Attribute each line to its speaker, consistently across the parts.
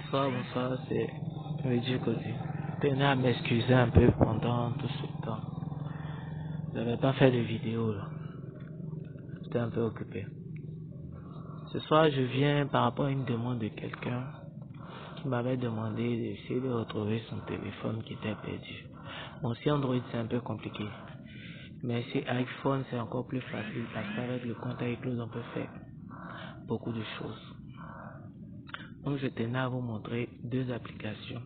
Speaker 1: Bonsoir, c'est Luigi Cosy. Tenez à m'excuser un peu pendant tout ce temps. Je n'avais pas fait de vidéo là. J'étais un peu occupé. Ce soir, je viens par rapport à une demande de quelqu'un qui m'avait demandé d'essayer de retrouver son téléphone qui était perdu. Bon, si Android c'est un peu compliqué. Mais si iPhone c'est encore plus facile parce qu'avec le compte iCloud on peut faire beaucoup de choses. Donc je tenais à vous montrer deux applications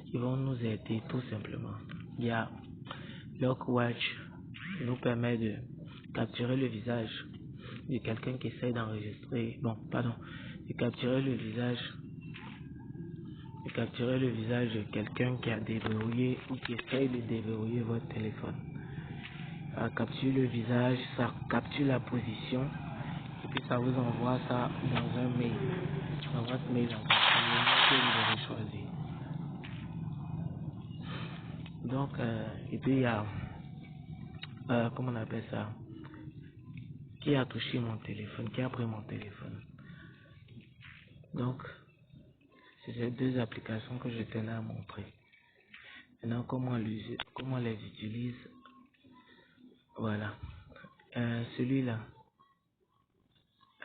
Speaker 1: qui vont nous aider tout simplement. Il y a Lockwatch qui nous permet de capturer le visage de quelqu'un qui essaie d'enregistrer, de capturer le visage de quelqu'un qui a déverrouillé ou qui essaie de déverrouiller votre téléphone. Ça capture le visage, ça capture la position et puis ça vous envoie ça dans un mail, dans votre mail en question que vous avez choisi. Donc, et puis il y a, comment on appelle ça, qui a touché mon téléphone, qui a pris mon téléphone. Donc, c'est ces deux applications que je tenais à montrer. Maintenant, comment on les utilise. Voilà. Celui-là,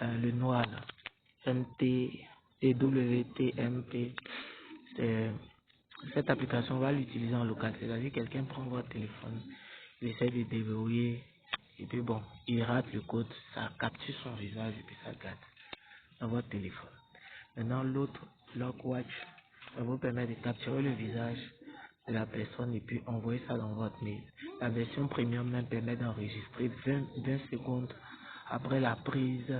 Speaker 1: le noir là, MTWTMP, cette application, on va l'utiliser en local. C'est-à-dire quelqu'un prend votre téléphone, il essaie de déverrouiller, et puis bon, il rate le code, ça capture son visage et puis ça garde dans votre téléphone. Maintenant, l'autre, Lockwatch, ça vous permet de capturer le visage de la personne et puis envoyer ça dans votre mail. La version premium même permet d'enregistrer 20 secondes après la prise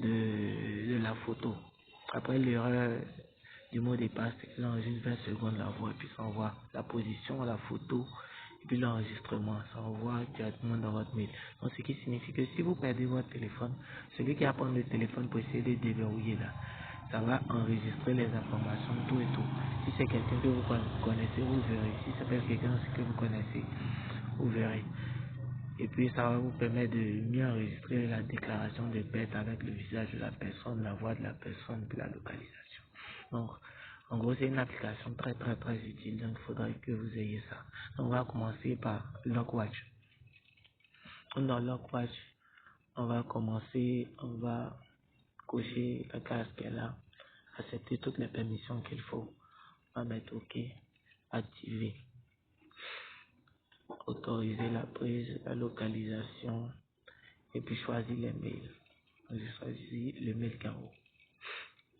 Speaker 1: de la photo. Après l'erreur du mot de passe, il enregistre 20 secondes la voix et puis ça envoie la position, la photo et puis l'enregistrement. Ça envoie directement dans votre mail. Donc ce qui signifie que si vous perdez votre téléphone, celui qui va prendre le téléphone pour essayer de déverrouiller là, ça va enregistrer les informations, tout et tout. Si c'est quelqu'un que vous connaissez, vous verrez. Si c'est pas quelqu'un que vous connaissez, vous verrez. Et puis ça va vous permettre de mieux enregistrer la déclaration de perte avec le visage de la personne, la voix de la personne, puis la localisation. Donc, en gros, c'est une application très utile, donc il faudrait que vous ayez ça. Donc, on va commencer par Lockwatch. Dans Lockwatch, on va cocher la case qu'elle a, accepter toutes les permissions qu'il faut, on va mettre OK, activer, autoriser la prise, la localisation, et puis choisir les mails. Je choisis le mail carreau.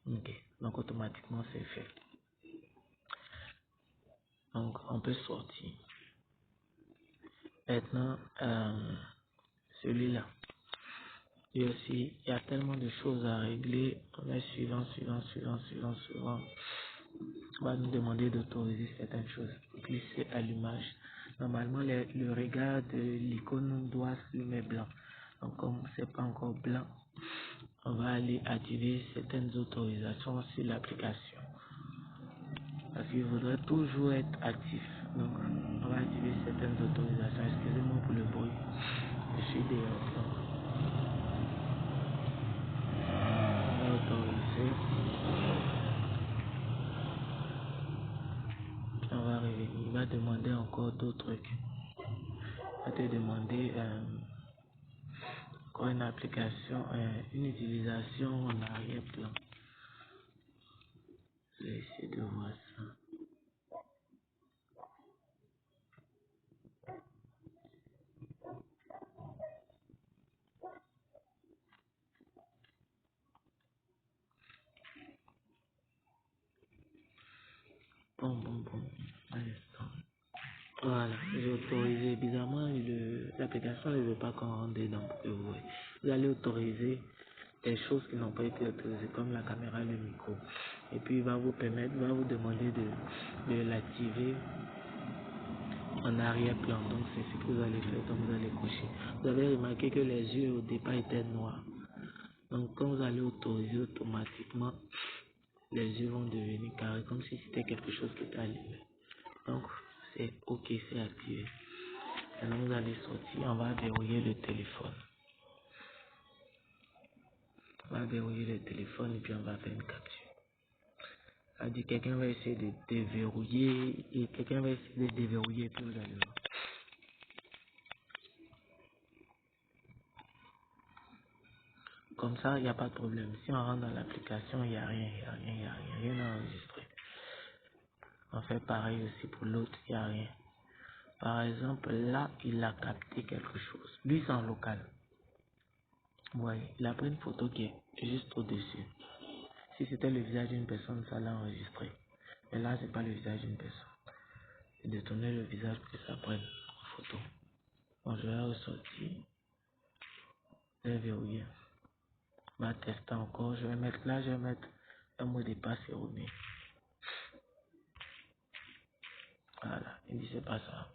Speaker 1: Ok, donc automatiquement c'est fait. Donc on peut sortir. Maintenant, celui-là. Et aussi, il y a tellement de choses à régler. On est suivant. On va nous demander d'autoriser certaines choses. Glisser allumage. Normalement, le regard de l'icône doit s'allumer blanc. Donc, comme c'est pas encore blanc, on va aller activer certaines autorisations sur l'application. Parce qu'il faudrait toujours être actif. Donc, on va activer certaines autorisations. Excusez-moi pour le bruit. Je suis dehors. Donc, on va autoriser. On va revenir. Il va demander encore d'autres trucs. Il va te demander encore une application, une utilisation en arrière-plan. Je vais essayer de voir ça. Bon. Un instant. Voilà, j'ai autorisé. Bizarrement, l'application ne veut pas qu'on rentre dedans pour que vous voyez. Vous allez autoriser des choses qui n'ont pas été autorisées, comme la caméra, le micro. Et puis, il va vous demander de l'activer en arrière-plan. Donc, c'est ce que vous allez faire. Donc, vous allez cocher. Vous avez remarqué que les yeux au départ étaient noirs. Donc, quand vous allez autoriser automatiquement, les yeux vont devenir carrés, comme si c'était quelque chose qui était allumé. Donc, c'est OK, c'est activé. Maintenant, vous allez sortir, on va verrouiller le téléphone. On va verrouiller le téléphone et puis on va faire une capture. C'est-à-dire quelqu'un va essayer de déverrouiller et quelqu'un va essayer de déverrouiller et puis vous allez voir. Comme ça, il n'y a pas de problème. Si on rentre dans l'application, il n'y a rien, rien à enregistrer. On fait pareil aussi pour l'autre, il n'y a rien. Par exemple, là, il a capté quelque chose. Lui, c'est en local. Ouais, il a pris une photo qui est juste au-dessus. Si c'était le visage d'une personne, ça l'a enregistré. Mais là, c'est pas le visage d'une personne. C'est de tourner le visage pour que ça prenne en photo. Bon, je vais ressortir. Je vais verrouiller. On va tester encore. Je vais mettre là, je vais mettre un mot de passe erroné. Voilà, il dit c'est pas ça.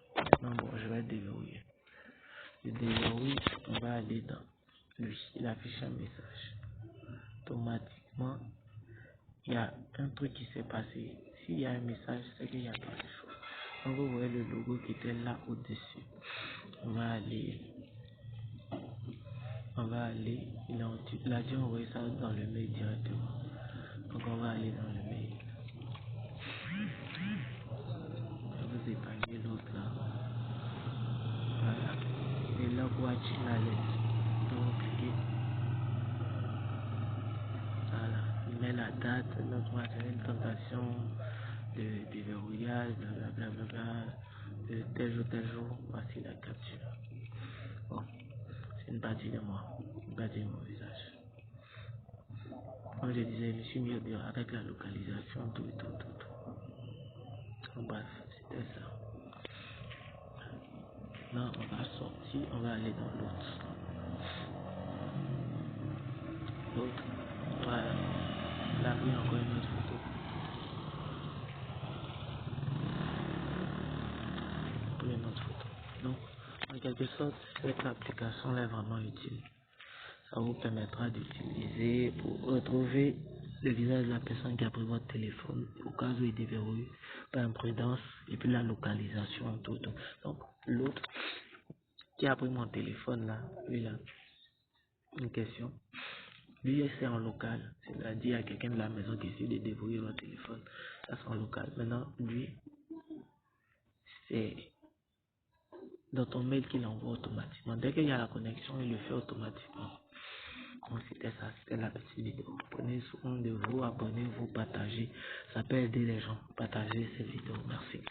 Speaker 1: Non, bon, je vais déverrouiller. Je déverrouille, on va aller dans lui. Il affiche un message. Automatiquement, il y a un truc qui s'est passé. S'il y a un message, c'est qu'il y a quelque chose. Donc vous voyez le logo qui était là au-dessus. On va aller, il a dit envoyer ça dans le mail directement. Donc on va aller dans le mail. Je vais vous épargner l'autre là. Voilà. Et là, watch la lettre. Donc vous cliquez. Voilà. Il met la date, donc on va faire une tentation de déverrouillage, blablabla, de tel jour. Voici la capture. Bon, c'est une partie de moi, une partie de mon visage. Comme je disais, je me suis mis au bureau avec la localisation, tout. Bref, c'était ça. Maintenant, on va sortir, on va aller dans l'autre. L'autre, voilà. Là, il y a encore une autre photo. Pour une autre photo. Donc, en quelque sorte, cette application est vraiment utile. Ça vous permettra d'utiliser pour retrouver le visage de la personne qui a pris votre téléphone au cas où il déverrouille par imprudence et puis la localisation tout. Donc l'autre qui a pris mon téléphone là, lui là, une question. Lui c'est en local, c'est-à-dire il y a quelqu'un de la maison qui essaie de déverrouiller votre téléphone, ça c'est en local. Maintenant lui c'est dans ton mail qu'il envoie automatiquement. Dès qu'il y a la connexion, il le fait automatiquement. Donc c'était ça, c'était la petite vidéo. Prenez soin de vous, abonnez-vous, partagez. Ça peut aider les gens. Partagez ces vidéos. Merci.